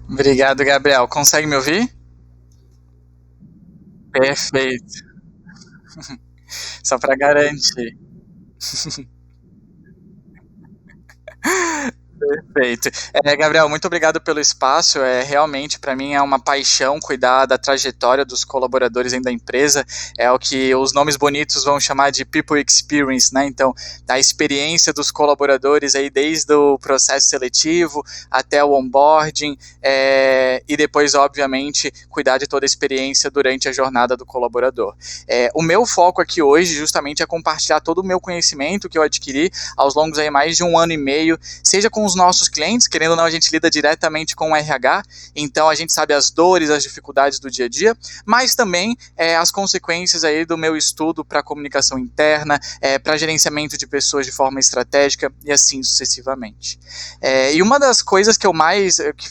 Obrigado, Gabriel. Consegue me ouvir? Perfeito. Só para garantir. Perfeito. Gabriel, muito obrigado pelo espaço. Realmente, para mim, é uma paixão cuidar da trajetória dos colaboradores dentro da empresa. É o que os nomes bonitos vão chamar de People Experience, né? Então, a experiência dos colaboradores aí desde o processo seletivo até o onboarding, e depois, obviamente, cuidar de toda a experiência durante a jornada do colaborador. O meu foco aqui hoje, justamente, é compartilhar todo o meu conhecimento que eu adquiri aos longos aí mais de 1 ano e meio, seja com os nossos clientes, querendo ou não, a gente lida diretamente com o RH, então a gente sabe as dores, as dificuldades do dia a dia, mas também as consequências aí do meu estudo para comunicação interna, para gerenciamento de pessoas de forma estratégica e assim sucessivamente. E uma das coisas que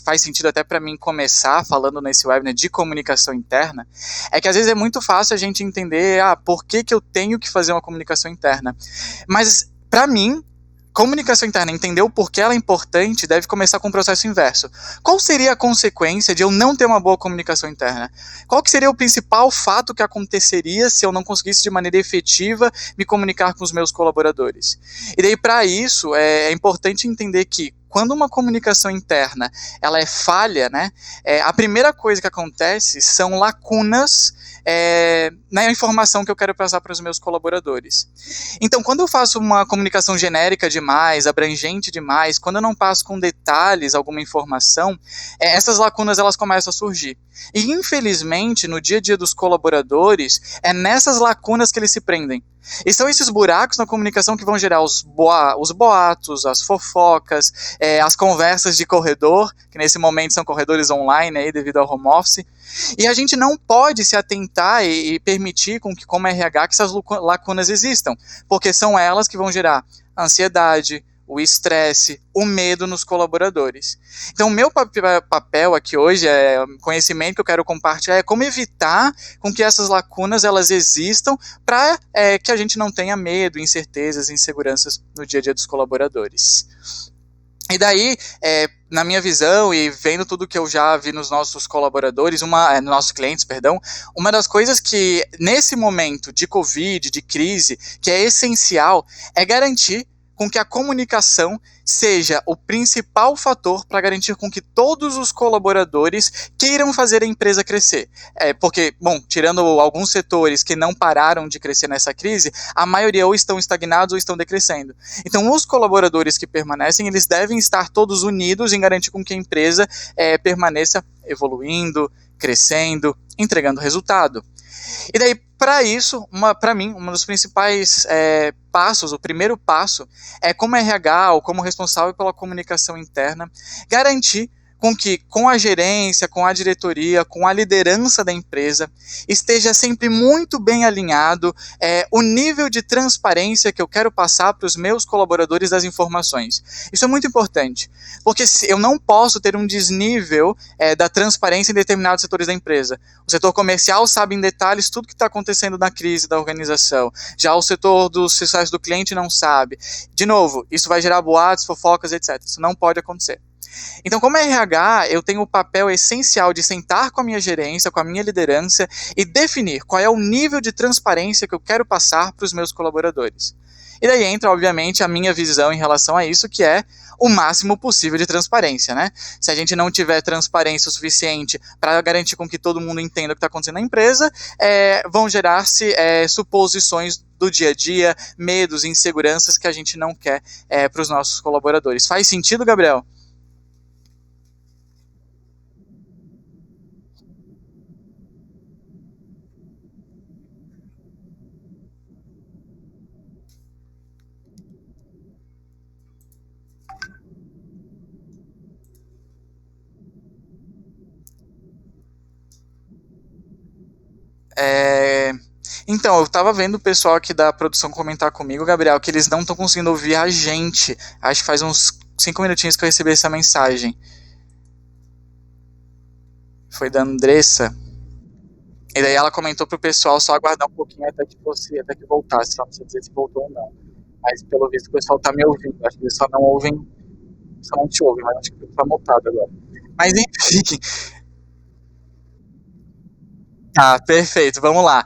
faz sentido até para mim começar falando nesse webinar de comunicação interna, é que às vezes é muito fácil a gente entender, por que eu tenho que fazer uma comunicação interna? Mas, para mim, comunicação interna, entender o porquê ela é importante, deve começar com o processo inverso. Qual seria a consequência de eu não ter uma boa comunicação interna? Qual que seria o principal fato que aconteceria se eu não conseguisse de maneira efetiva me comunicar com os meus colaboradores? E daí, para isso, é importante entender que quando uma comunicação interna ela é falha, né, a primeira coisa que acontece são lacunas na informação que eu quero passar para os meus colaboradores. Então, quando eu faço uma comunicação genérica demais, abrangente demais, quando eu não passo com detalhes alguma informação, essas lacunas elas começam a surgir. E, infelizmente, no dia a dia dos colaboradores, é nessas lacunas que eles se prendem. E são esses buracos na comunicação que vão gerar os boatos, as fofocas, as conversas de corredor, que nesse momento são corredores online aí, devido ao home office. E a gente não pode se atentar e permitir com que, como RH, que essas lacunas existam, porque são elas que vão gerar ansiedade, o estresse, o medo nos colaboradores. Então, o meu papel aqui hoje, o conhecimento que eu quero compartilhar, é como evitar com que essas lacunas elas existam para que a gente não tenha medo, incertezas, inseguranças no dia a dia dos colaboradores. E daí, na minha visão e vendo tudo que eu já vi nos nossos colaboradores, nos nossos clientes, perdão, uma das coisas que nesse momento de Covid, de crise, que é essencial, é garantir com que a comunicação seja o principal fator para garantir com que todos os colaboradores queiram fazer a empresa crescer. Porque, bom, tirando alguns setores que não pararam de crescer nessa crise, a maioria ou estão estagnados ou estão decrescendo. Então, os colaboradores que permanecem, eles devem estar todos unidos em garantir com que a empresa permaneça evoluindo, crescendo, entregando resultado. E daí, para isso, para mim, um dos principais passos, o primeiro passo, é como RH ou como responsável pela comunicação interna, garantir com que, com a gerência, com a diretoria, com a liderança da empresa, esteja sempre muito bem alinhado o nível de transparência que eu quero passar para os meus colaboradores das informações. Isso é muito importante, porque eu não posso ter um desnível da transparência em determinados setores da empresa. O setor comercial sabe em detalhes tudo que está acontecendo na crise da organização, já o setor do sucesso do cliente não sabe. De novo, isso vai gerar boatos, fofocas, etc. Isso não pode acontecer. Então, como RH, eu tenho o papel essencial de sentar com a minha gerência, com a minha liderança e definir qual é o nível de transparência que eu quero passar para os meus colaboradores. E daí entra, obviamente, a minha visão em relação a isso, que é o máximo possível de transparência, né? Se a gente não tiver transparência o suficiente para garantir com que todo mundo entenda o que está acontecendo na empresa, vão gerar-se suposições do dia a dia, medos, inseguranças que a gente não quer para os nossos colaboradores. Faz sentido, Gabriel? É... Então, eu estava vendo o pessoal aqui da produção comentar comigo, Gabriel, que eles não estão conseguindo ouvir a gente. Acho que faz uns 5 minutinhos que eu recebi essa mensagem. Foi da Andressa. E daí ela comentou pro pessoal só aguardar um pouquinho até que voltasse. Só não sei dizer se voltou ou não. Mas pelo visto o pessoal tá me ouvindo. Acho que eles só não ouvem. Só não te ouve, mas acho que tá multado agora. Mas enfim, tá, perfeito, vamos lá.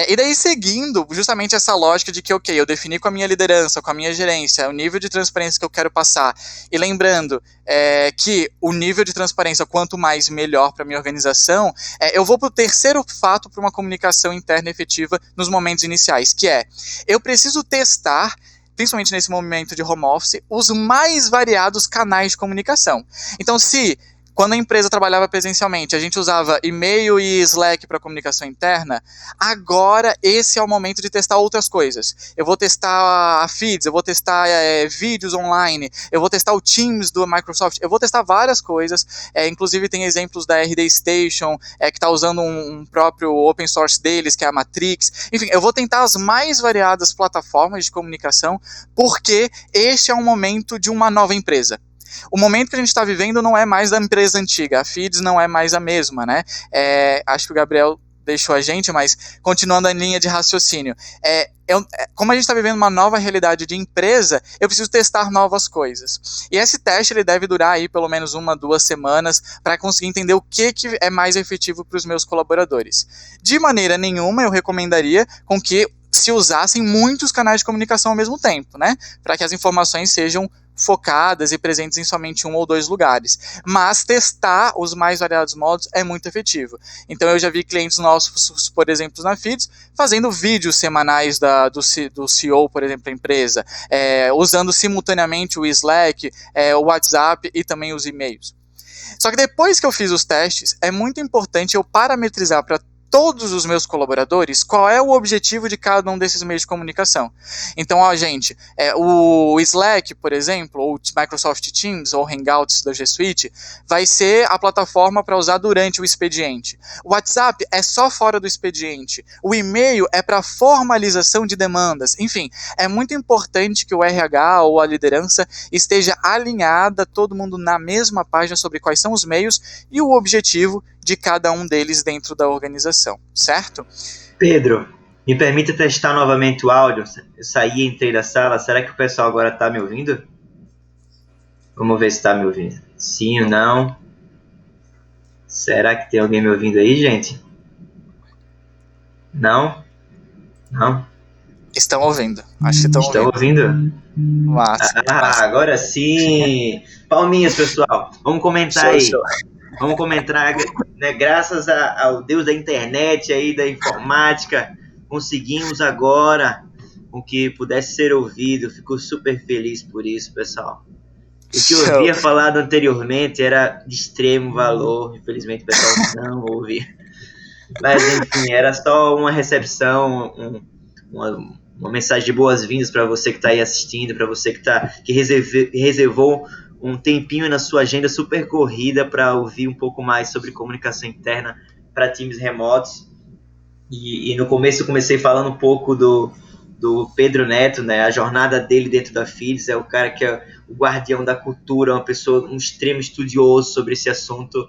E daí, seguindo justamente essa lógica de que, ok, eu defini com a minha liderança, com a minha gerência, o nível de transparência que eu quero passar, e lembrando que o nível de transparência, quanto mais, melhor para a minha organização, eu vou para o terceiro fato para uma comunicação interna efetiva nos momentos iniciais, que eu preciso testar, principalmente nesse momento de home office, os mais variados canais de comunicação. Então, se quando a empresa trabalhava presencialmente, a gente usava e-mail e Slack para comunicação interna, agora esse é o momento de testar outras coisas. Eu vou testar a Feeds, eu vou testar vídeos online, eu vou testar o Teams do Microsoft, eu vou testar várias coisas, inclusive tem exemplos da RD Station, que está usando um próprio open source deles, que é a Matrix. Enfim, eu vou tentar as mais variadas plataformas de comunicação, porque este é um momento de uma nova empresa. O momento que a gente está vivendo não é mais da empresa antiga, a Feeds não é mais a mesma, né? Acho que o Gabriel deixou a gente, mas continuando a linha de raciocínio, como a gente está vivendo uma nova realidade de empresa, eu preciso testar novas coisas. E esse teste ele deve durar aí pelo menos 1-2 semanas para conseguir entender o que é mais efetivo para os meus colaboradores. De maneira nenhuma eu recomendaria com que se usassem muitos canais de comunicação ao mesmo tempo, né? Para que as informações sejam focadas e presentes em somente 1 ou 2 lugares. Mas testar os mais variados modos é muito efetivo. Então eu já vi clientes nossos, por exemplo, na Feeds, fazendo vídeos semanais do CEO, por exemplo, da empresa, usando simultaneamente o Slack, o WhatsApp e também os e-mails. Só que depois que eu fiz os testes, é muito importante eu parametrizar para todos os meus colaboradores qual é o objetivo de cada um desses meios de comunicação. Então, gente, o Slack, por exemplo, ou Microsoft Teams, ou Hangouts da G Suite, vai ser a plataforma para usar durante o expediente. O WhatsApp é só fora do expediente. O e-mail é para formalização de demandas. Enfim, é muito importante que o RH ou a liderança esteja alinhada, todo mundo na mesma página sobre quais são os meios e o objetivo de cada um deles dentro da organização, certo? Pedro, me permita testar novamente o áudio. Eu saí e entrei da sala. Será que o pessoal agora está me ouvindo? Vamos ver se está me ouvindo. Sim ou não? Será que tem alguém me ouvindo aí, gente? Não? Não? Estão ouvindo. Acho que estão ouvindo. Massa. Agora sim. Palminhas, pessoal. Vamos comentar aí. Show. Vamos comentar, né, graças ao Deus da internet aí, da informática, conseguimos agora com que pudesse ser ouvido. Fico super feliz por isso, pessoal. O que eu havia falado anteriormente era de extremo valor, infelizmente o pessoal não ouve. Mas enfim, era só uma recepção, uma mensagem de boas-vindas para você que está aí assistindo, para você que reservou um tempinho na sua agenda super corrida para ouvir um pouco mais sobre comunicação interna para times remotos. E no começo eu comecei falando um pouco do Pedro Neto, né? A jornada dele dentro da Feeds, é o cara que é o guardião da cultura, uma pessoa, um extremo estudioso sobre esse assunto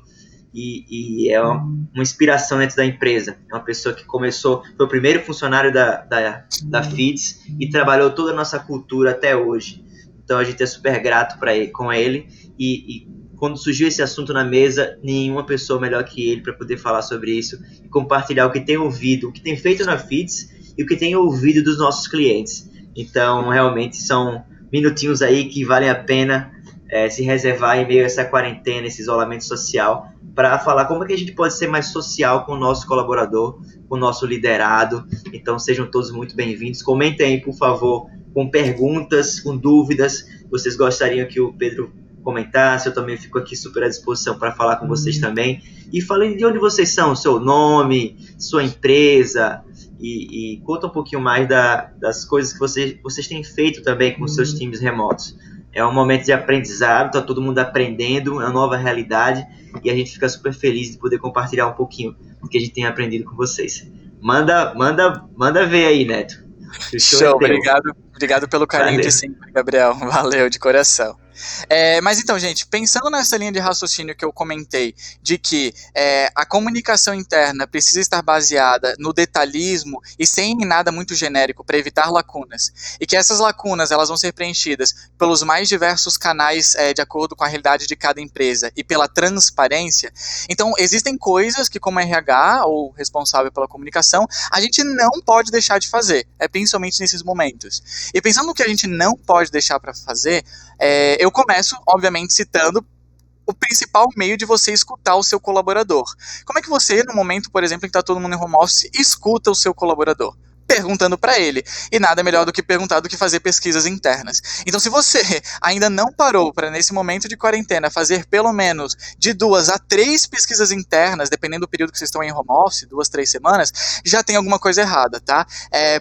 e é uma inspiração dentro da empresa. É uma pessoa que começou, foi o primeiro funcionário da Feeds e trabalhou toda a nossa cultura até hoje. Então a gente é super grato com ele e quando surgiu esse assunto na mesa, nenhuma pessoa melhor que ele para poder falar sobre isso e compartilhar o que tem ouvido, o que tem feito na Feeds e o que tem ouvido dos nossos clientes. Então realmente são minutinhos aí que valem a pena se reservar em meio a essa quarentena, esse isolamento social, para falar como é que a gente pode ser mais social com o nosso colaborador, com o nosso liderado. Então sejam todos muito bem-vindos. Comentem aí, por favor, com perguntas, com dúvidas, vocês gostariam que o Pedro comentasse. Eu também fico aqui super à disposição para falar com vocês também. E falem de onde vocês são, seu nome, sua empresa, e conta um pouquinho mais das coisas que vocês têm feito também com seus times remotos. É um momento de aprendizado, está todo mundo aprendendo, é uma nova realidade, e a gente fica super feliz de poder compartilhar um pouquinho do que a gente tem aprendido com vocês. Manda ver aí, Neto. Show, obrigado pelo carinho de sempre, Gabriel. Valeu, de coração. Mas então, gente, pensando nessa linha de raciocínio que eu comentei, de que a comunicação interna precisa estar baseada no detalhismo e sem nada muito genérico para evitar lacunas, e que essas lacunas elas vão ser preenchidas pelos mais diversos canais de acordo com a realidade de cada empresa e pela transparência, então existem coisas que, como RH ou responsável pela comunicação, a gente não pode deixar de fazer, principalmente nesses momentos. E pensando no que a gente não pode deixar para fazer, eu começo, obviamente, citando o principal meio de você escutar o seu colaborador. Como é que você, no momento, por exemplo, em que está todo mundo em home office, escuta o seu colaborador? Perguntando para ele. E nada melhor do que perguntar do que fazer pesquisas internas. Então, se você ainda não parou para, nesse momento de quarentena, fazer pelo menos de 2 a 3 pesquisas internas, dependendo do período que vocês estão em home office, 2, 3 semanas, já tem alguma coisa errada, tá?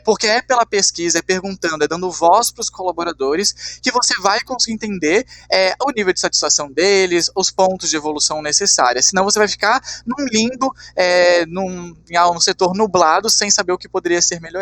Porque é pela pesquisa, é perguntando, é dando voz para os colaboradores que você vai conseguir entender o nível de satisfação deles, os pontos de evolução necessários. Senão você vai ficar num limbo, num setor nublado, sem saber o que poderia ser melhorado.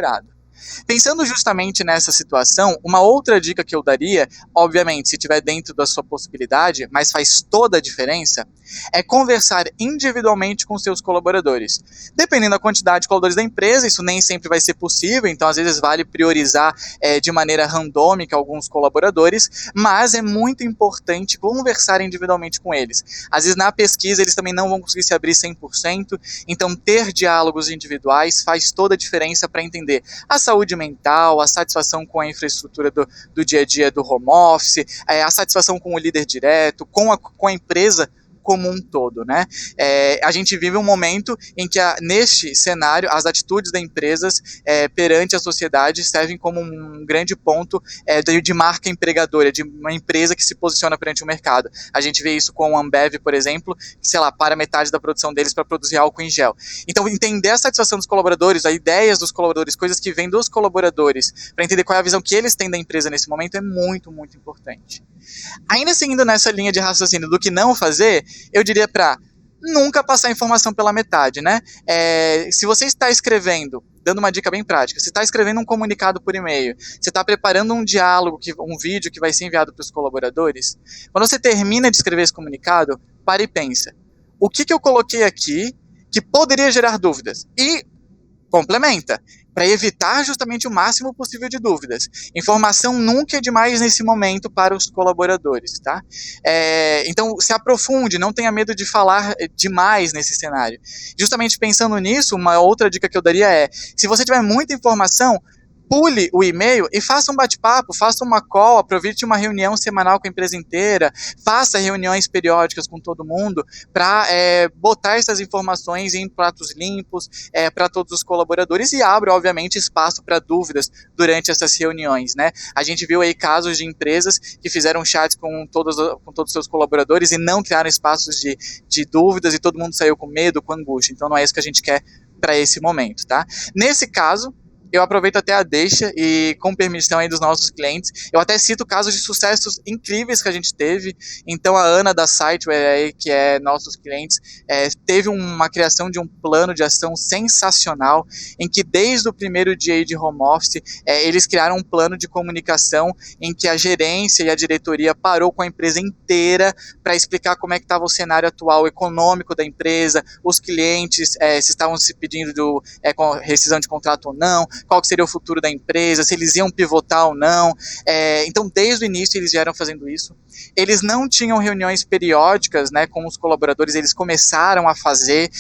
Pensando justamente nessa situação, uma outra dica que eu daria, obviamente, se estiver dentro da sua possibilidade, mas faz toda a diferença, é conversar individualmente com seus colaboradores. Dependendo da quantidade de colaboradores da empresa, isso nem sempre vai ser possível, então às vezes vale priorizar de maneira randômica alguns colaboradores, mas é muito importante conversar individualmente com eles. Às vezes na pesquisa eles também não vão conseguir se abrir 100%, então ter diálogos individuais faz toda a diferença para entender a saúde mental, a satisfação com a infraestrutura do dia a dia do home office, a satisfação com o líder direto, com a empresa como um todo, né? A gente vive um momento em que, neste cenário, as atitudes das empresas perante a sociedade servem como um grande ponto de marca empregadora, de uma empresa que se posiciona perante o mercado. A gente vê isso com a Ambev, por exemplo, que, sei lá, para metade da produção deles para produzir álcool em gel. Então, entender a satisfação dos colaboradores, as ideias dos colaboradores, coisas que vêm dos colaboradores, para entender qual é a visão que eles têm da empresa nesse momento, é muito, muito importante. Ainda seguindo nessa linha de raciocínio do que não fazer, eu diria para nunca passar informação pela metade, né? Se você está escrevendo, dando uma dica bem prática, você está escrevendo um comunicado por e-mail, você está preparando um diálogo, um vídeo que vai ser enviado para os colaboradores, quando você termina de escrever esse comunicado, para e pensa, o que eu coloquei aqui que poderia gerar dúvidas? E complementa, para evitar justamente o máximo possível de dúvidas. Informação nunca é demais nesse momento para os colaboradores, tá? Então, se aprofunde, não tenha medo de falar demais nesse cenário. Justamente pensando nisso, uma outra dica que eu daria é, se você tiver muita informação, pule o e-mail e faça um bate-papo, faça uma call, aproveite uma reunião semanal com a empresa inteira, faça reuniões periódicas com todo mundo para botar essas informações em pratos limpos para todos os colaboradores e abra, obviamente, espaço para dúvidas durante essas reuniões, né? A gente viu aí casos de empresas que fizeram chats com todos os seus colaboradores e não criaram espaços de dúvidas e todo mundo saiu com medo, com angústia. Então não é isso que a gente quer para esse momento, tá? Nesse caso, eu aproveito até a deixa e, com permissão aí dos nossos clientes, eu até cito casos de sucessos incríveis que a gente teve. Então, a Ana da Siteware, que é nossos clientes, teve uma criação de um plano de ação sensacional, em que desde o primeiro dia aí de home office, eles criaram um plano de comunicação em que a gerência e a diretoria parou com a empresa inteira para explicar como é que estava o cenário atual econômico da empresa, os clientes, se estavam se pedindo rescisão de contrato ou não, qual que seria o futuro da empresa, se eles iam pivotar ou não. Então, desde o início, eles vieram fazendo isso. Eles não tinham reuniões periódicas, né, com os colaboradores, eles começaram a fazer.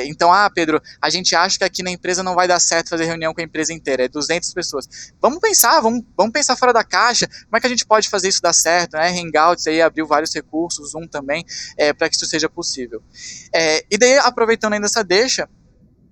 Então, Pedro, a gente acha que aqui na empresa não vai dar certo fazer reunião com a empresa inteira, 200 pessoas. Vamos pensar fora da caixa, como é que a gente pode fazer isso dar certo, né? Hangouts aí abriu vários recursos, Zoom também, para que isso seja possível. E daí, aproveitando ainda essa deixa,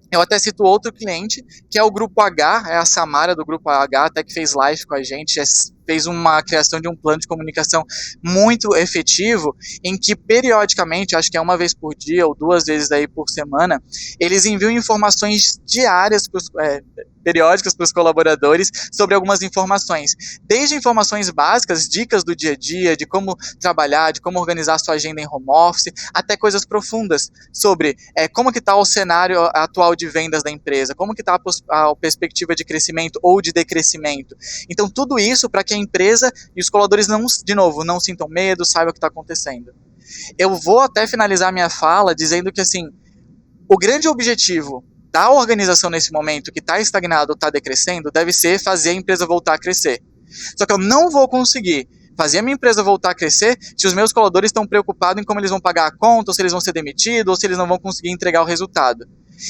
eu até cito outro cliente, que é o Grupo H, é a Samara do Grupo H, até que fez live com a gente, fez uma criação de um plano de comunicação muito efetivo, em que periodicamente, acho que é uma vez por dia ou 2 vezes aí por semana, eles enviam informações diárias periódicas para os colaboradores sobre algumas informações, desde informações básicas, dicas do dia a dia, de como trabalhar, de como organizar sua agenda em home office, até coisas profundas sobre como que está o cenário atual de vendas da empresa, como que está a perspectiva de crescimento ou de decrescimento. Então, tudo isso para que a empresa e os colaboradores não, de novo, não sintam medo, saibam o que está acontecendo. Eu vou até finalizar minha fala dizendo que, assim, o grande objetivo da organização nesse momento, que está estagnado ou está decrescendo, deve ser fazer a empresa voltar a crescer. Só que eu não vou conseguir fazer a minha empresa voltar a crescer se os meus colaboradores estão preocupados em como eles vão pagar a conta, ou se eles vão ser demitidos, ou se eles não vão conseguir entregar o resultado.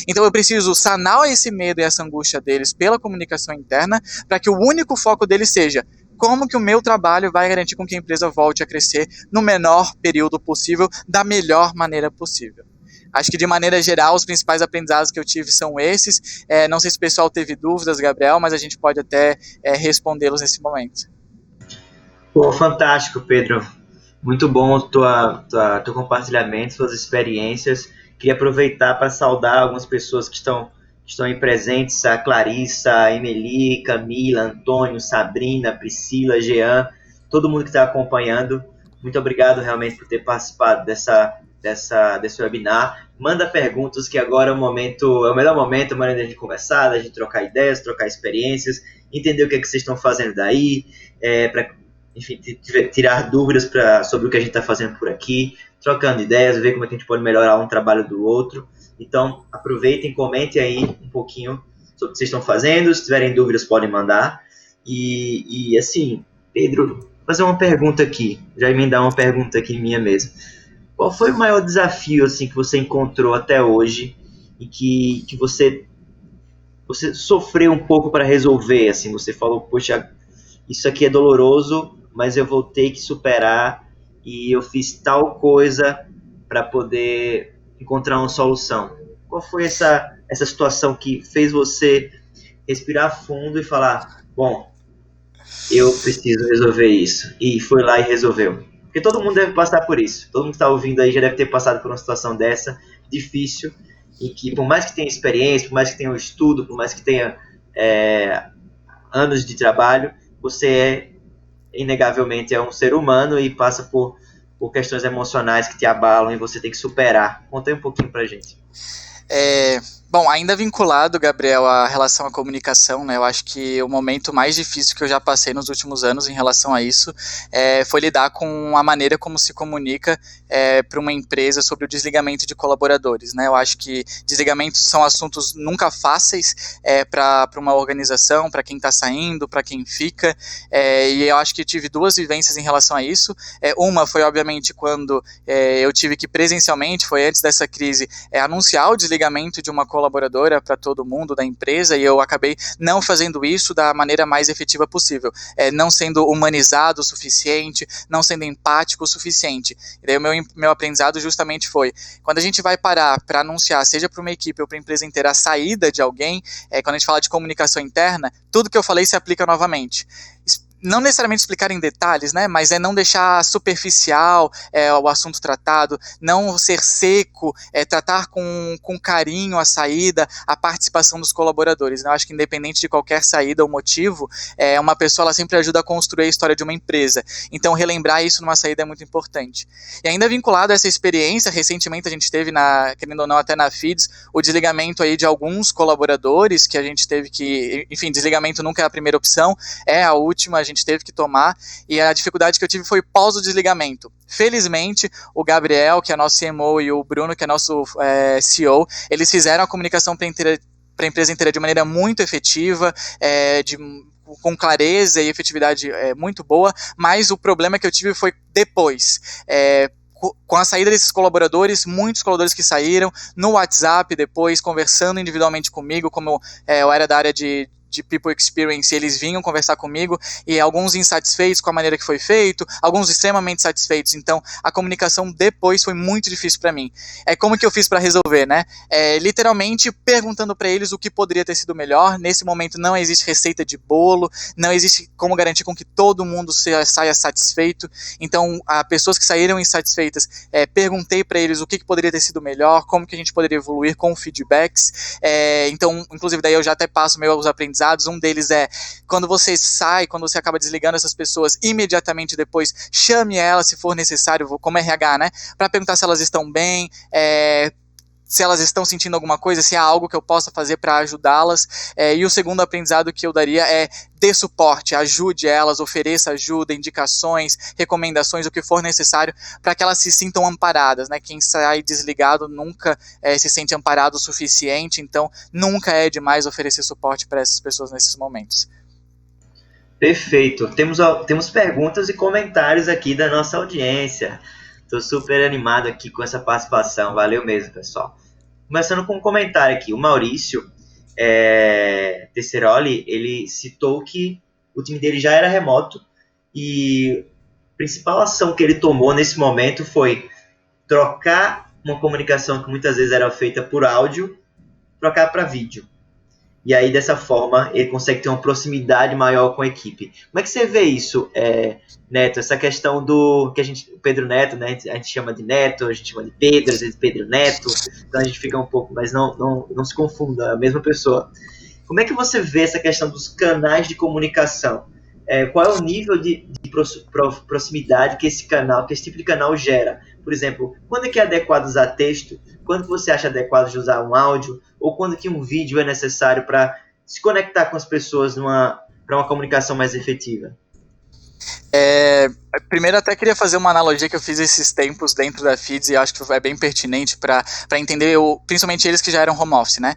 Então eu preciso sanar esse medo e essa angústia deles pela comunicação interna, para que o único foco deles seja como que o meu trabalho vai garantir com que a empresa volte a crescer no menor período possível, da melhor maneira possível. Acho que, de maneira geral, os principais aprendizados que eu tive são esses. Não sei se o pessoal teve dúvidas, Gabriel, mas a gente pode até respondê-los nesse momento. Pô, fantástico, Pedro. Muito bom teu compartilhamento, suas experiências. Queria aproveitar para saudar algumas pessoas que estão aí presentes, a Clarissa, a Emeli, Camila, Antônio, Sabrina, Priscila, Jean, todo mundo que está acompanhando. Muito obrigado realmente por ter participado desse webinar. Manda perguntas, que agora é o melhor momento, a maneira de a gente conversar, da gente trocar ideias, trocar experiências, entender o que vocês estão fazendo daí, para, enfim, tirar dúvidas sobre o que a gente está fazendo por aqui, trocando ideias, ver como é que a gente pode melhorar um trabalho do outro. Então, aproveitem, comentem aí um pouquinho sobre o que vocês estão fazendo. Se tiverem dúvidas, podem mandar. E assim, Pedro, vou fazer uma pergunta aqui, já emendar uma pergunta aqui minha mesmo. Qual foi o maior desafio assim, que você encontrou até hoje e que você sofreu um pouco para resolver? Assim, você falou, poxa, isso aqui é doloroso, mas eu vou ter que superar e eu fiz tal coisa para poder encontrar uma solução. Qual foi essa situação que fez você respirar fundo e falar, bom, eu preciso resolver isso, e foi lá e resolveu? Porque todo mundo deve passar por isso. Todo mundo que está ouvindo aí já deve ter passado por uma situação dessa, difícil, e que por mais que tenha experiência, por mais que tenha um estudo, por mais que tenha anos de trabalho, você inegavelmente é um ser humano e passa por questões emocionais que te abalam e você tem que superar. Conta aí um pouquinho pra gente. Bom, ainda vinculado, Gabriel, à relação à comunicação, né, eu acho que o momento mais difícil que eu já passei nos últimos anos em relação a isso foi lidar com a maneira como se comunica para uma empresa sobre o desligamento de colaboradores, né. Eu acho que desligamentos são assuntos nunca fáceis para uma organização, para quem está saindo, para quem fica, e eu acho que tive duas vivências em relação a isso. Uma foi, obviamente, quando eu tive que presencialmente, foi antes dessa crise, anunciar o desligamento de uma colaboradora para todo mundo da empresa, e eu acabei não fazendo isso da maneira mais efetiva possível, não sendo humanizado o suficiente, não sendo empático o suficiente. E daí o meu aprendizado justamente foi, quando a gente vai parar para anunciar, seja para uma equipe ou para a empresa inteira, a saída de alguém, quando a gente fala de comunicação interna, tudo que eu falei se aplica novamente. Não necessariamente explicar em detalhes, né, mas não deixar superficial o assunto tratado, não ser seco, tratar com carinho a saída, a participação dos colaboradores. Eu acho que independente de qualquer saída ou motivo, uma pessoa ela sempre ajuda a construir a história de uma empresa. Então relembrar isso numa saída é muito importante. E ainda vinculado a essa experiência, recentemente a gente teve, querendo ou não, até na FIDS, o desligamento aí de alguns colaboradores que a gente teve que, enfim, desligamento nunca é a primeira opção, é a última, a gente teve que tomar, e a dificuldade que eu tive foi pós o desligamento. Felizmente, o Gabriel, que é nosso CMO, e o Bruno, que é nosso CEO, eles fizeram a comunicação para a empresa inteira de maneira muito efetiva, com clareza e efetividade muito boa, mas o problema que eu tive foi depois. Com a saída desses colaboradores, muitos colaboradores que saíram, no WhatsApp depois, conversando individualmente comigo, como eu era da área de People Experience, eles vinham conversar comigo, e alguns insatisfeitos com a maneira que foi feito, alguns extremamente satisfeitos. Então a comunicação depois foi muito difícil para mim. Como que eu fiz para resolver, né? Literalmente perguntando para eles o que poderia ter sido melhor. Nesse momento não existe receita de bolo, não existe como garantir com que todo mundo saia satisfeito. Então, a pessoas que saíram insatisfeitas, perguntei para eles o que poderia ter sido melhor, como que a gente poderia evoluir com feedbacks. Então, inclusive daí eu já até passo meus aprendizados. Um deles quando você sai, quando você acaba desligando essas pessoas, imediatamente depois chame elas, se for necessário, como RH, né, para perguntar se elas estão bem, se elas estão sentindo alguma coisa, se há algo que eu possa fazer para ajudá-las. E o segundo aprendizado que eu daria é: dê suporte, ajude elas, ofereça ajuda, indicações, recomendações, o que for necessário para que elas se sintam amparadas, né? Quem sai desligado nunca se sente amparado o suficiente, então nunca é demais oferecer suporte para essas pessoas nesses momentos. Perfeito. Temos perguntas e comentários aqui da nossa audiência. Estou super animado aqui com essa participação. Valeu mesmo, pessoal. Começando com um comentário aqui. O Maurício Tesseroli, ele citou que o time dele já era remoto e a principal ação que ele tomou nesse momento foi trocar uma comunicação que muitas vezes era feita por áudio, trocar para vídeo. E aí, dessa forma, ele consegue ter uma proximidade maior com a equipe. Como é que você vê isso, Neto? Essa questão do... que o Pedro Neto, né? A gente chama de Neto, a gente chama de Pedro, às vezes Pedro Neto. Então a gente fica um pouco... Mas não se confunda, é a mesma pessoa. Como é que você vê essa questão dos canais de comunicação? Qual é o nível de proximidade que esse tipo de canal gera? Por exemplo, quando é que é adequado usar texto? Quando você acha adequado de usar um áudio? Ou quando que um vídeo é necessário para se conectar com as pessoas para uma comunicação mais efetiva? Primeiro, até queria fazer uma analogia que eu fiz esses tempos dentro da Feeds e acho que é bem pertinente para entender, principalmente eles que já eram home office, né?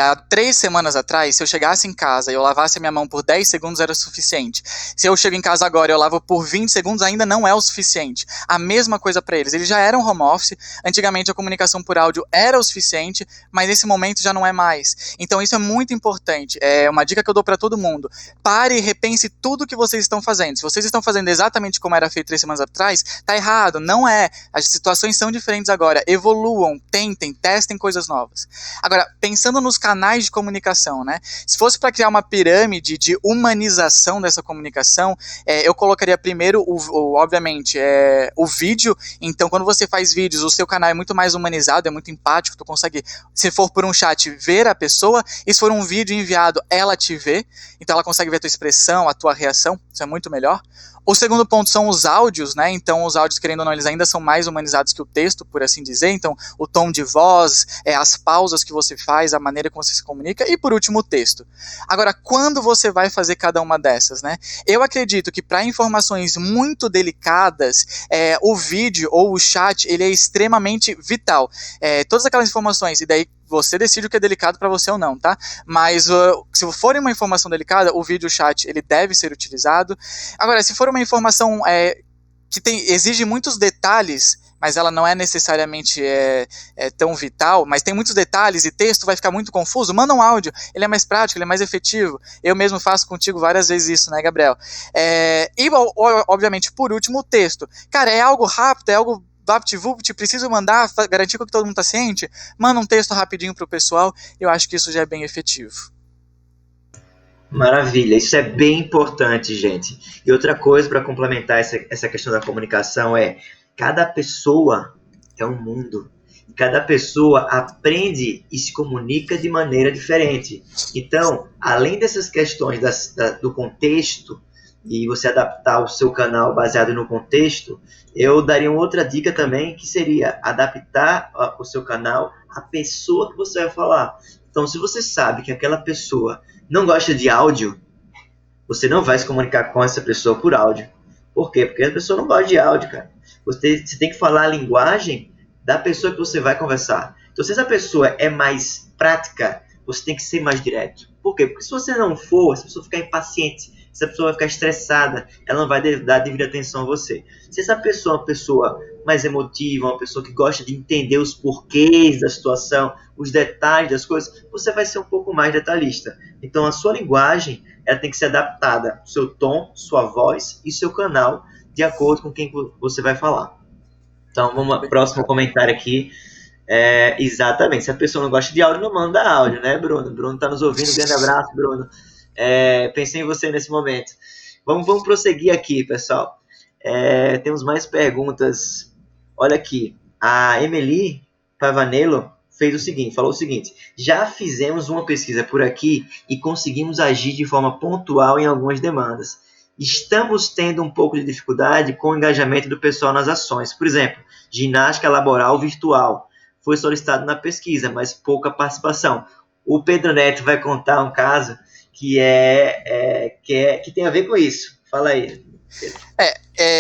Há 3 semanas atrás, se eu chegasse em casa e eu lavasse a minha mão por 10 segundos era o suficiente. Se eu chego em casa agora e eu lavo por 20 segundos, ainda não é o suficiente. A mesma coisa para eles. Eles já eram home office, antigamente a comunicação por áudio era o suficiente, mas nesse momento já não é mais. Então isso é muito importante. É uma dica que eu dou para todo mundo. Pare e repense tudo que vocês estão fazendo. Se vocês estão fazendo exatamente como era feito 3 semanas atrás, tá errado, não é. As situações são diferentes agora. Evoluam, tentem, testem coisas novas. Agora, pensando nos canais de comunicação, né? Se fosse para criar uma pirâmide de humanização dessa comunicação, eu colocaria primeiro, obviamente, o vídeo. Então, quando você faz vídeos, o seu canal é muito mais humanizado, é muito empático, tu consegue, se for por um chat, ver a pessoa, e se for um vídeo enviado, ela te vê, então ela consegue ver a tua expressão, a tua reação, isso é muito melhor. O segundo ponto são os áudios, né? Então, os áudios, querendo ou não, eles ainda são mais humanizados que o texto, por assim dizer. Então, o tom de voz, as pausas que você faz, a maneira como você se comunica. E, por último, o texto. Agora, quando você vai fazer cada uma dessas, né? Eu acredito que para informações muito delicadas, o vídeo ou o chat, ele é extremamente vital. Todas aquelas informações, e daí você decide o que é delicado para você ou não, tá? Mas se for uma informação delicada, o vídeo chat ele deve ser utilizado. Agora, se for uma informação que exige muitos detalhes, mas ela não é necessariamente tão vital, mas tem muitos detalhes e texto vai ficar muito confuso, manda um áudio, ele é mais prático, ele é mais efetivo. Eu mesmo faço contigo várias vezes isso, né, Gabriel? E, obviamente, por último, o texto. Cara, é algo rápido, é algo VaptVupt, preciso mandar, garantir que todo mundo está ciente, manda um texto rapidinho para o pessoal, eu acho que isso já é bem efetivo. Maravilha, isso é bem importante, gente. E outra coisa para complementar essa questão da comunicação cada pessoa é um mundo. Cada pessoa aprende e se comunica de maneira diferente. Então, além dessas questões do contexto, e você adaptar o seu canal baseado no contexto, eu daria uma outra dica também, que seria adaptar o seu canal à pessoa que você vai falar. Então, se você sabe que aquela pessoa não gosta de áudio, você não vai se comunicar com essa pessoa por áudio. Por quê? Porque a pessoa não gosta de áudio, cara. Você tem que falar a linguagem da pessoa que você vai conversar. Então, se essa pessoa é mais prática, você tem que ser mais direto. Por quê? Porque se você não for, se a pessoa ficar impaciente, se a pessoa vai ficar estressada, ela não vai dar a devida atenção a você. Se essa pessoa é uma pessoa mais emotiva, uma pessoa que gosta de entender os porquês da situação, os detalhes das coisas, você vai ser um pouco mais detalhista. Então, a sua linguagem ela tem que ser adaptada, seu tom, sua voz e seu canal, de acordo com quem você vai falar. Então, vamos ao próximo comentário aqui. Exatamente, se a pessoa não gosta de áudio, não manda áudio, né, Bruno? Bruno está nos ouvindo, um grande abraço, Bruno. Pensei em você nesse momento. Vamos prosseguir aqui, pessoal. Temos mais perguntas. Olha aqui, a Emily Pavanello falou o seguinte: já fizemos uma pesquisa por aqui e conseguimos agir de forma pontual em algumas demandas. Estamos tendo um pouco de dificuldade com o engajamento do pessoal nas ações. Por exemplo, ginástica laboral virtual. foi solicitado na pesquisa, mas pouca participação. O Pedro Neto vai contar um caso que tem a ver com isso. Fala aí.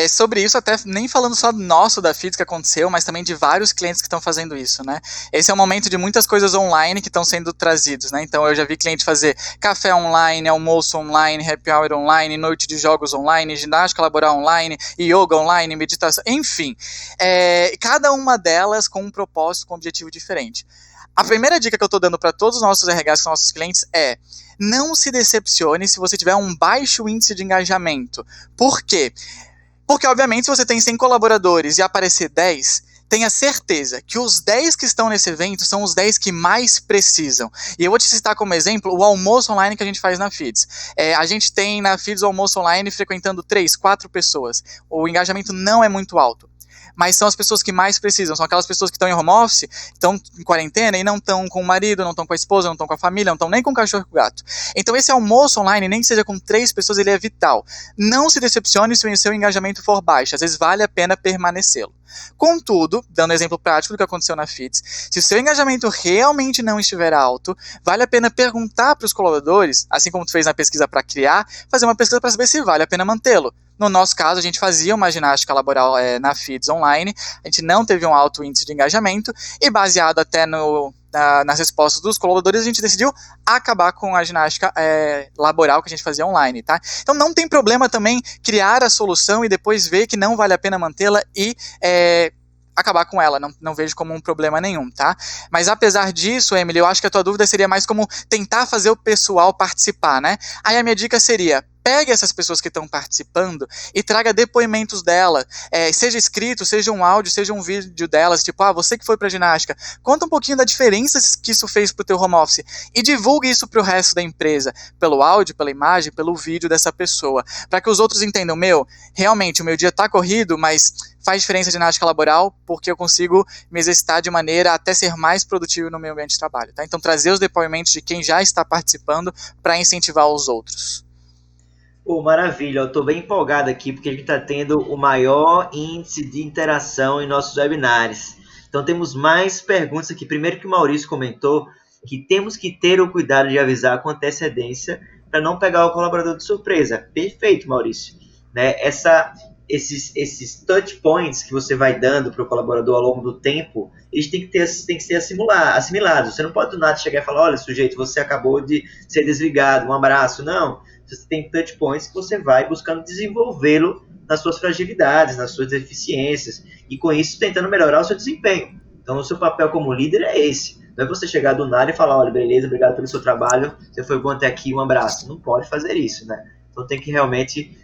Sobre isso, até nem falando só nosso da FIDS que aconteceu, mas também de vários clientes que estão fazendo isso, né? Esse é o momento de muitas coisas online que estão sendo trazidos, né? Então eu já vi cliente fazer café online, almoço online, happy hour online, noite de jogos online, ginástica laboral online, yoga online, meditação, enfim. Cada uma delas com um propósito, com um objetivo diferente. A primeira dica que eu estou dando para todos os nossos RHs, que são nossos clientes, é: não se decepcione se você tiver um baixo índice de engajamento. Por quê? Porque, obviamente, se você tem 100 colaboradores e aparecer 10, tenha certeza que os 10 que estão nesse evento são os 10 que mais precisam. E eu vou te citar como exemplo o almoço online que a gente faz na FIDS. A gente tem na FIDS o almoço online frequentando 3, 4 pessoas. O engajamento não é muito alto. Mas são as pessoas que mais precisam, são aquelas pessoas que estão em home office, estão em quarentena e não estão com o marido, não estão com a esposa, não estão com a família, não estão nem com o cachorro e com o gato. Então esse almoço online, nem que seja com 3 pessoas, ele é vital. Não se decepcione se o seu engajamento for baixo, às vezes vale a pena permanecê-lo. Contudo, dando um exemplo prático do que aconteceu na FIDS, se o seu engajamento realmente não estiver alto, vale a pena perguntar para os colaboradores, assim como tu fez na pesquisa para criar, fazer uma pesquisa para saber se vale a pena mantê-lo. No nosso caso, a gente fazia uma ginástica laboral na FIDS online, a gente não teve um alto índice de engajamento, e baseado até nas respostas dos colaboradores, a gente decidiu acabar com a ginástica laboral que a gente fazia online, tá? Então não tem problema também criar a solução e depois ver que não vale a pena mantê-la e acabar com ela, não vejo como um problema nenhum, tá? Mas apesar disso, Emily, eu acho que a tua dúvida seria mais como tentar fazer o pessoal participar, né? Aí a minha dica seria: pegue essas pessoas que estão participando e traga depoimentos dela, seja escrito, seja um áudio, seja um vídeo delas, tipo, você que foi pra ginástica, conta um pouquinho da diferença que isso fez pro teu home office e divulgue isso pro resto da empresa, pelo áudio, pela imagem, pelo vídeo dessa pessoa, para que os outros entendam, realmente o meu dia tá corrido, mas faz diferença a ginástica laboral porque eu consigo me exercitar de maneira até ser mais produtivo no meu ambiente de trabalho, tá? Então trazer os depoimentos de quem já está participando para incentivar os outros. Maravilha, eu estou bem empolgado aqui porque a gente está tendo o maior índice de interação em nossos webinars. Então temos mais perguntas aqui. Primeiro que o Maurício comentou que temos que ter o cuidado de avisar com antecedência para não pegar o colaborador de surpresa. Perfeito, Maurício. Né? Esses touch points que você vai dando para o colaborador ao longo do tempo, eles têm que ser assimilados. Você não pode do nada chegar e falar: olha, sujeito, você acabou de ser desligado, um abraço. Não. Você tem touch points que você vai buscando desenvolvê-lo nas suas fragilidades, nas suas deficiências, e com isso tentando melhorar o seu desempenho. Então o seu papel como líder é esse. Não é você chegar do nada e falar: olha, beleza, obrigado pelo seu trabalho, você foi bom até aqui, um abraço. Não pode fazer isso, né? Então tem que realmente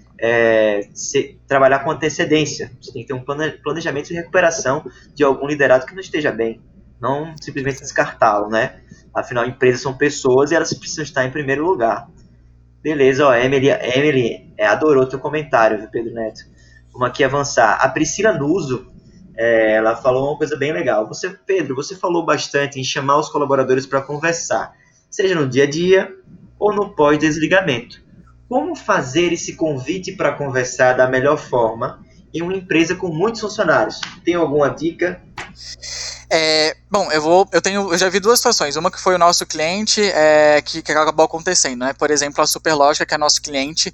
trabalhar com antecedência. Você tem que ter um planejamento de recuperação de algum liderado que não esteja bem. Não simplesmente descartá-lo, né? Afinal, empresas são pessoas e elas precisam estar em primeiro lugar. Beleza, Emily adorou teu comentário, viu, Pedro Neto? Vamos aqui avançar. A Priscila Nuso, ela falou uma coisa bem legal. Pedro, você falou bastante em chamar os colaboradores para conversar, seja no dia a dia ou no pós-desligamento. Como fazer esse convite para conversar da melhor forma em uma empresa com muitos funcionários? Tem alguma dica? Bom, eu já vi 2 situações. Uma que foi o nosso cliente que acabou acontecendo, né? Por exemplo, a Superlógica, que é nosso cliente,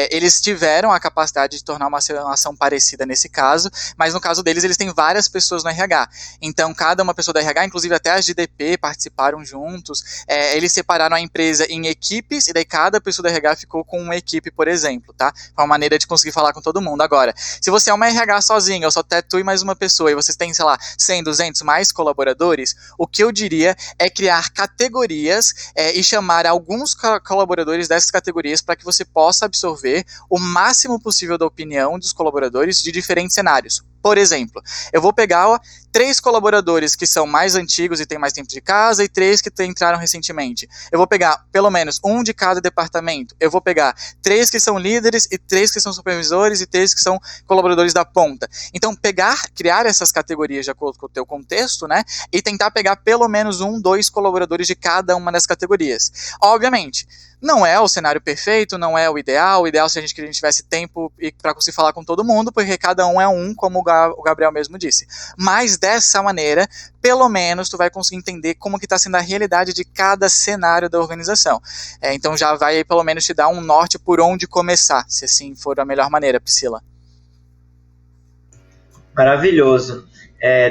eles tiveram a capacidade de tornar uma ação parecida nesse caso, mas no caso deles, eles têm várias pessoas no RH. Então, cada uma pessoa do RH, inclusive até as de DP, participaram juntos. Eles separaram a empresa em equipes, e daí cada pessoa do RH ficou com uma equipe, por exemplo, tá? Foi uma maneira de conseguir falar com todo mundo. Agora, se você é uma RH sozinha, ou só até tu e mais uma pessoa, e vocês têm, sei lá, 100, 200 mais colaboradores, o que eu diria é criar categorias e chamar alguns colaboradores dessas categorias para que você possa absorver o máximo possível da opinião dos colaboradores de diferentes cenários. Por exemplo, eu vou pegar 3 colaboradores que são mais antigos e têm mais tempo de casa e 3 que entraram recentemente. Eu vou pegar pelo menos um de cada departamento. Eu vou pegar 3 que são líderes e 3 que são supervisores e 3 que são colaboradores da ponta. Então, criar essas categorias de acordo com o teu contexto, né? E tentar pegar pelo menos 1, 2 colaboradores de cada uma das categorias. Obviamente, Não é o cenário perfeito, não é o ideal se a gente tivesse tempo para conseguir falar com todo mundo, porque cada um é um, como o Gabriel mesmo disse. Mas dessa maneira, pelo menos tu vai conseguir entender como que está sendo a realidade de cada cenário da organização. Então já vai pelo menos te dar um norte por onde começar, se assim for a melhor maneira, Priscila. Maravilhoso.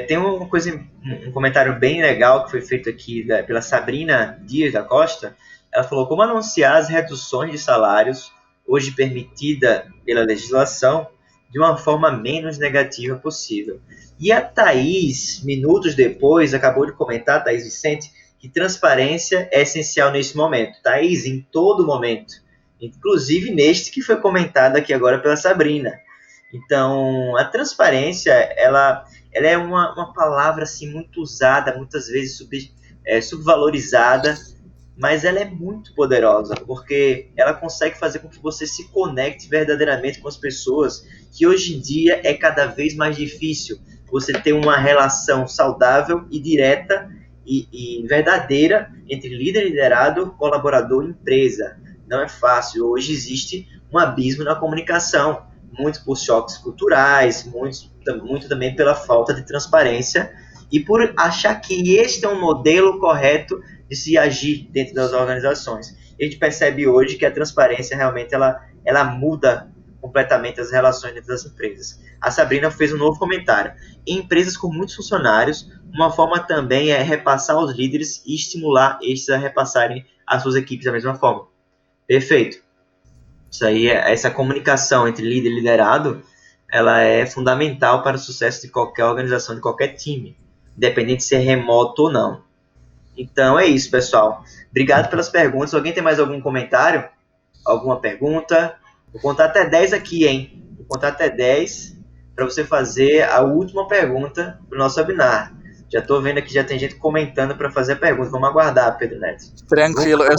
Tem uma coisa, um comentário bem legal que foi feito aqui pela Sabrina Dias da Costa. Ela falou como anunciar as reduções de salários, hoje permitida pela legislação, de uma forma menos negativa possível. E a Thaís, minutos depois, acabou de comentar, Thaís Vicente, que transparência é essencial nesse momento. Thaís, em todo momento, inclusive neste que foi comentado aqui agora pela Sabrina. Então, a transparência, ela é uma palavra assim, muito usada, muitas vezes subvalorizada, mas ela é muito poderosa, porque ela consegue fazer com que você se conecte verdadeiramente com as pessoas, que hoje em dia é cada vez mais difícil você ter uma relação saudável e direta e verdadeira entre líder e liderado, colaborador e empresa. Não é fácil. Hoje existe um abismo na comunicação, muito por choques culturais, muito também pela falta de transparência e por achar que este é um modelo correto de se agir dentro das organizações. A gente percebe hoje que a transparência realmente ela muda completamente as relações dentro das empresas. A Sabrina fez um novo comentário. Em empresas com muitos funcionários, uma forma também é repassar aos líderes e estimular estes a repassarem às suas equipes da mesma forma. Perfeito. Isso aí, essa comunicação entre líder e liderado, ela é fundamental para o sucesso de qualquer organização, de qualquer time, independente de ser remoto ou não. Então é isso, pessoal. Obrigado pelas perguntas. Alguém tem mais algum comentário? Alguma pergunta? Vou contar até 10 aqui, hein? Vou contar até 10 para você fazer a última pergunta do nosso webinar. Já estou vendo aqui, já tem gente comentando para fazer a pergunta. Vamos aguardar, Pedro Neto. Tranquilo, eu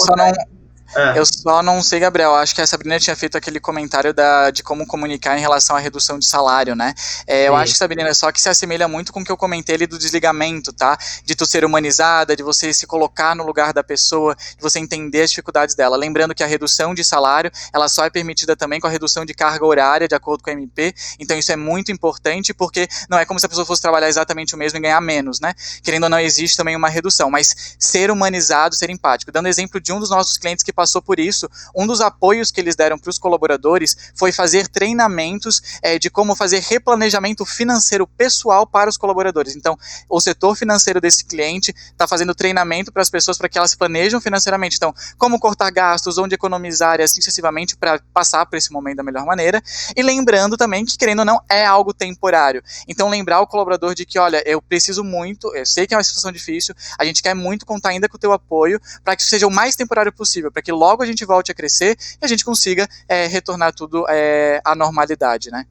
só não sei, Gabriel, acho que a Sabrina tinha feito aquele comentário de como comunicar em relação à redução de salário, né? Eu acho que, Sabrina, só que se assemelha muito com o que eu comentei ali do desligamento, tá? De tu ser humanizada, de você se colocar no lugar da pessoa, de você entender as dificuldades dela. Lembrando que a redução de salário, ela só é permitida também com a redução de carga horária, de acordo com a MP, então isso é muito importante, porque não é como se a pessoa fosse trabalhar exatamente o mesmo e ganhar menos, né? Querendo ou não, existe também uma redução, mas ser humanizado, ser empático. Dando exemplo de um dos nossos clientes que passou por isso, um dos apoios que eles deram para os colaboradores foi fazer treinamentos de como fazer replanejamento financeiro pessoal para os colaboradores. Então, o setor financeiro desse cliente está fazendo treinamento para as pessoas para que elas se planejam financeiramente. Então, como cortar gastos, onde economizar e assim sucessivamente para passar por esse momento da melhor maneira. E lembrando também que, querendo ou não, é algo temporário. Então, lembrar o colaborador de que, olha, eu preciso muito, eu sei que é uma situação difícil, a gente quer muito contar ainda com o teu apoio para que isso seja o mais temporário possível, para que logo a gente volte a crescer e a gente consiga retornar tudo à normalidade, né?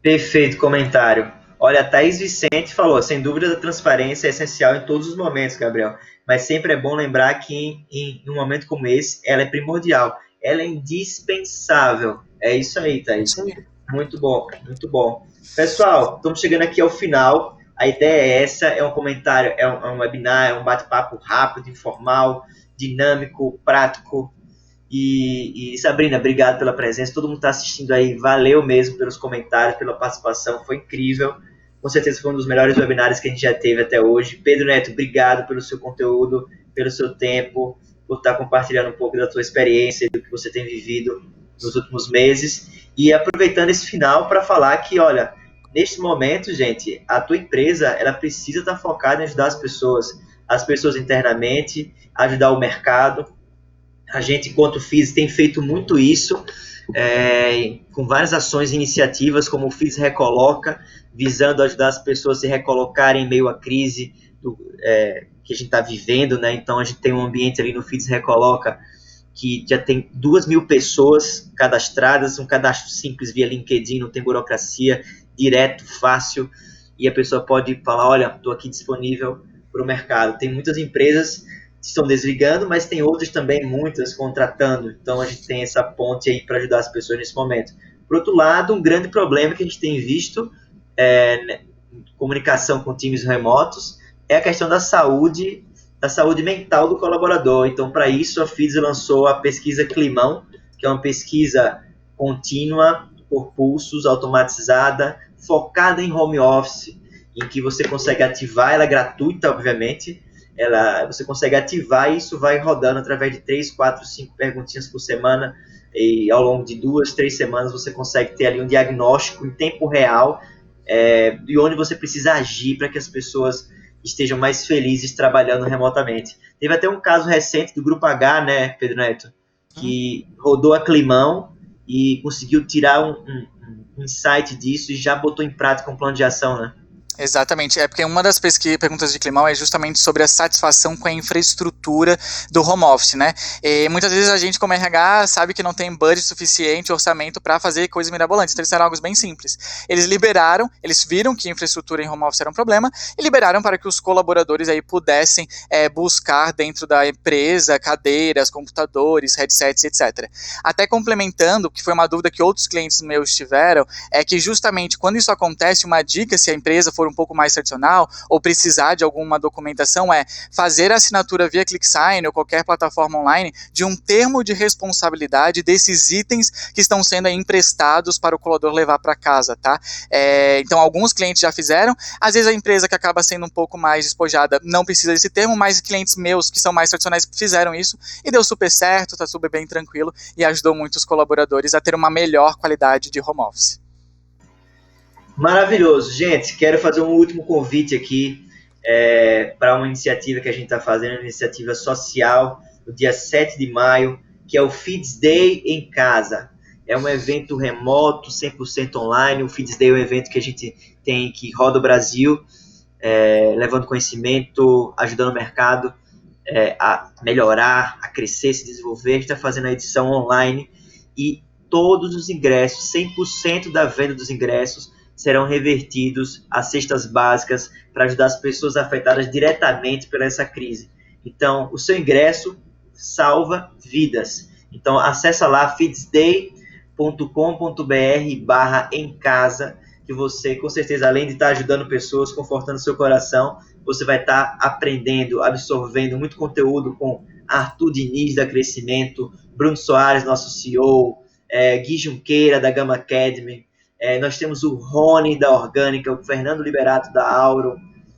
Perfeito comentário. Olha, a Thaís Vicente falou, sem dúvida a transparência é essencial em todos os momentos, Gabriel, mas sempre é bom lembrar que em um momento como esse, ela é primordial, ela é indispensável. É isso aí, Thaís. Muito bom, muito bom. Pessoal, estamos chegando aqui ao final. A ideia é essa, é um comentário, é um webinar, é um bate-papo rápido, informal, dinâmico, prático. E Sabrina, obrigado pela presença. Todo mundo está assistindo aí, valeu mesmo pelos comentários, pela participação, foi incrível. Com certeza foi um dos melhores webinars que a gente já teve até hoje. Pedro Neto, obrigado pelo seu conteúdo, pelo seu tempo, por estar compartilhando um pouco da sua experiência e do que você tem vivido nos últimos meses. E aproveitando esse final para falar que, olha, neste momento, gente, a tua empresa ela precisa estar focada em ajudar as pessoas internamente, ajudar o mercado. A gente, enquanto FIS, tem feito muito isso, com várias ações e iniciativas, como o FIS Recoloca, visando ajudar as pessoas a se recolocarem em meio à crise que a gente está vivendo, né? Então, a gente tem um ambiente ali no FIS Recoloca que já tem 2.000 pessoas cadastradas, um cadastro simples via LinkedIn, não tem burocracia, direto, fácil, e a pessoa pode falar, olha, estou aqui disponível para o mercado. Tem muitas empresas que estão desligando, mas tem outras também, muitas, contratando. Então, a gente tem essa ponte aí para ajudar as pessoas nesse momento. Por outro lado, um grande problema que a gente tem visto comunicação com times remotos é a questão da saúde da saúde mental do colaborador. Então, para isso, a FIDS lançou a pesquisa Climão, que é uma pesquisa contínua, por pulsos, automatizada, focada em home office, em que você consegue ativar, ela é gratuita, obviamente, você consegue ativar e isso vai rodando através de 3, 4, 5 perguntinhas por semana, e ao longo de 2, 3 semanas você consegue ter ali um diagnóstico em tempo real de onde você precisa agir para que as pessoas estejam mais felizes trabalhando remotamente. Teve até um caso recente do Grupo H, né, Pedro Neto, que rodou a Climão e conseguiu tirar um insight disso e já botou em prática um plano de ação, né? Exatamente, é porque uma das perguntas de Climão é justamente sobre a satisfação com a infraestrutura do home office, né? E muitas vezes a gente, como RH, sabe que não tem budget suficiente, orçamento para fazer coisas mirabolantes, então eles fizeram algo bem simples. Eles viram que a infraestrutura em home office era um problema e liberaram para que os colaboradores aí pudessem buscar dentro da empresa cadeiras, computadores, headsets, etc. Até complementando, que foi uma dúvida que outros clientes meus tiveram, é que justamente quando isso acontece, uma dica, se a empresa for um pouco mais tradicional ou precisar de alguma documentação, é fazer a assinatura via ClickSign ou qualquer plataforma online de um termo de responsabilidade desses itens que estão sendo emprestados para o colaborador levar para casa, tá? Então, alguns clientes já fizeram, às vezes a empresa que acaba sendo um pouco mais despojada não precisa desse termo, mas clientes meus que são mais tradicionais fizeram isso e deu super certo, tá super bem tranquilo e ajudou muitos colaboradores a ter uma melhor qualidade de home office. Maravilhoso. Gente, quero fazer um último convite aqui para uma iniciativa que a gente está fazendo, uma iniciativa social, no dia 7 de maio, que é o FIDS Day em Casa. É um evento remoto, 100% online. O FIDS Day é um evento que a gente tem que roda o Brasil, levando conhecimento, ajudando o mercado a melhorar, a crescer, se desenvolver. A gente está fazendo a edição online e todos os ingressos, 100% da venda dos ingressos, serão revertidos a cestas básicas para ajudar as pessoas afetadas diretamente por essa crise. Então, o seu ingresso salva vidas. Então, acessa lá fidsday.com.br/emcasa, que você, com certeza, além de estar ajudando pessoas, confortando seu coração, você vai estar aprendendo, absorvendo muito conteúdo com Arthur Diniz, da Crescimento, Bruno Soares, nosso CEO, Gui Junqueira, da Gama Academy, nós temos o Rony, da Orgânica, o Fernando Liberato, da Auro,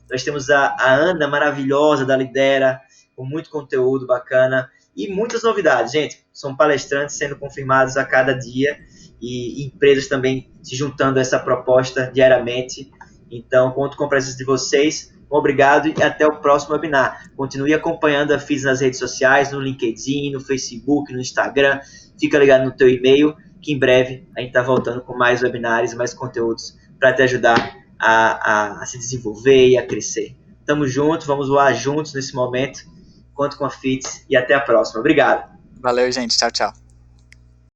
nós temos a Ana, maravilhosa, da Lidera, com muito conteúdo bacana, e muitas novidades, gente. São palestrantes sendo confirmados a cada dia, e empresas também se juntando a essa proposta diariamente. Então, conto com a presença de vocês. Obrigado e até o próximo webinar. Continue acompanhando a FIDS nas redes sociais, no LinkedIn, no Facebook, no Instagram. Fica ligado no teu e-mail, que em breve a gente está voltando com mais webinários, mais conteúdos para te ajudar a se desenvolver e a crescer. Tamo junto, vamos voar juntos nesse momento. Conto com a FIDS e até a próxima. Obrigado. Valeu, gente. Tchau, tchau.